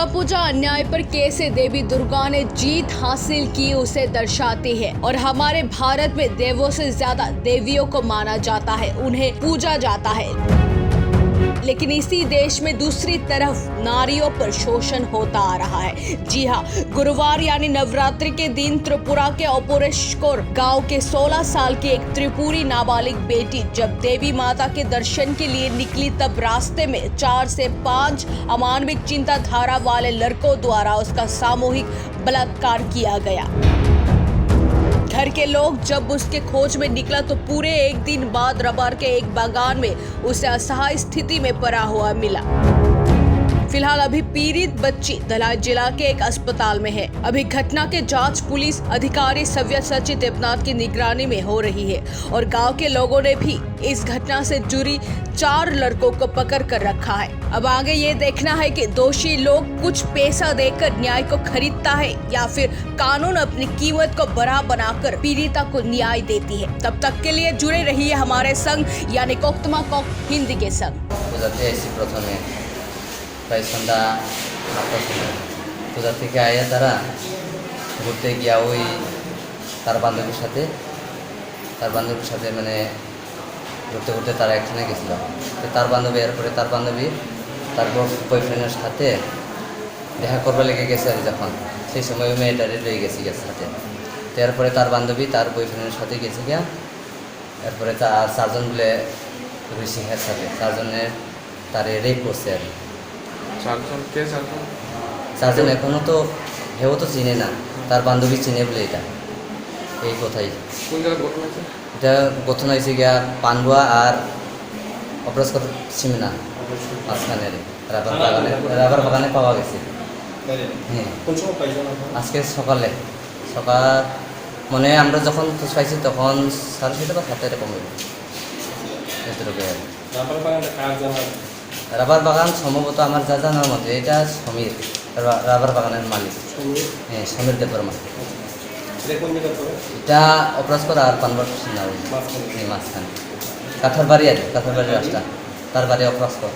दुर्गा पूजा अन्याय पर कैसे देवी दुर्गा ने जीत हासिल की उसे दर्शाती है। और हमारे भारत में देवों से ज्यादा देवियों को माना जाता है, उन्हें पूजा जाता है। लेकिन इसी देश में दूसरी तरफ नारियों पर शोषण होता आ रहा है। जी हाँ, गुरुवार यानी नवरात्रि के दिन त्रिपुरा के ओपोरेश्वर गांव के 16 साल की एक त्रिपुरी नाबालिग बेटी जब देवी माता के दर्शन के लिए निकली, तब रास्ते में 4 से 5 अमानविक चिंताधारा वाले लड़कों द्वारा उसका सामूहिक बलात्कार किया गया। घर के लोग जब उसके खोज में निकला तो पूरे एक दिन बाद रबर के एक बागान में उसे असहाय स्थिति में पड़ा हुआ मिला। फिलहाल अभी पीड़ित बच्ची धलाई जिला के एक अस्पताल में है। अभी घटना के जांच पुलिस अधिकारी सव्यसाची देवनाथ की निगरानी में हो रही है और गांव के लोगों ने भी इस घटना से जुड़ी 4 लड़कों को पकड़ कर रखा है। अब आगे ये देखना है कि दोषी लोग कुछ पैसा देकर न्याय को खरीदता है या फिर कानून अपनी कीमत को बड़ा बनाकर पीड़िता को न्याय देती है। तब तक के लिए जुड़े रहिए हमारे संग यानी कोक्तमा कॉक हिंदी के संग। প্রায় সন্ধ্যা 8টার সময় পূজা থেকে আয়া তারা ঘুরতে গিয়া ওই তার বান্ধবীর সাথে মানে ঘুরতে ঘুরতে তারা একখানে গেছিল। তার বান্ধবী এরপরে তার বান্ধবী তার বয়ফ্রেন্ডের সাথে দেখা করবার লেগে গেছে আর যখন সেই সময় ওই মেয়েটারে রয়ে গেছে সাথে। এরপরে তার বান্ধবী তার বয়ফ্রেন্ডের সাথে গেছে গিয়া, এরপরে তার 4 জন বলে ঋষিহের সাথে 4 জনের তারে রেপ করছে আর 4 জন এখনো তো হেও তো চিনে না, তার বান্ধবী চিনে বলে এটা এই কথাই। এটা ঘটনা হয়েছে গিয়া পানগুয়া আর অপরাজকর সীমানা মাঝখানে রাবার বাগানে পাওয়া গেছে। হ্যাঁ, আজকে সকাল মানে আমরা যখন খোঁজ পাইছি তখন 6:30 বা 7 এরকম হইল। রাবার বাগান সম্ভবত আমার যা জানার মতে এটা সমীর রাবার বাগানের মালিক। হ্যাঁ, সমীর দেববর্মা। এটা অপরাজকর আর পানবার মাঝখানে কাঁথার বাড়ি রাস্তা, তার বাড়ি অপরাজকর।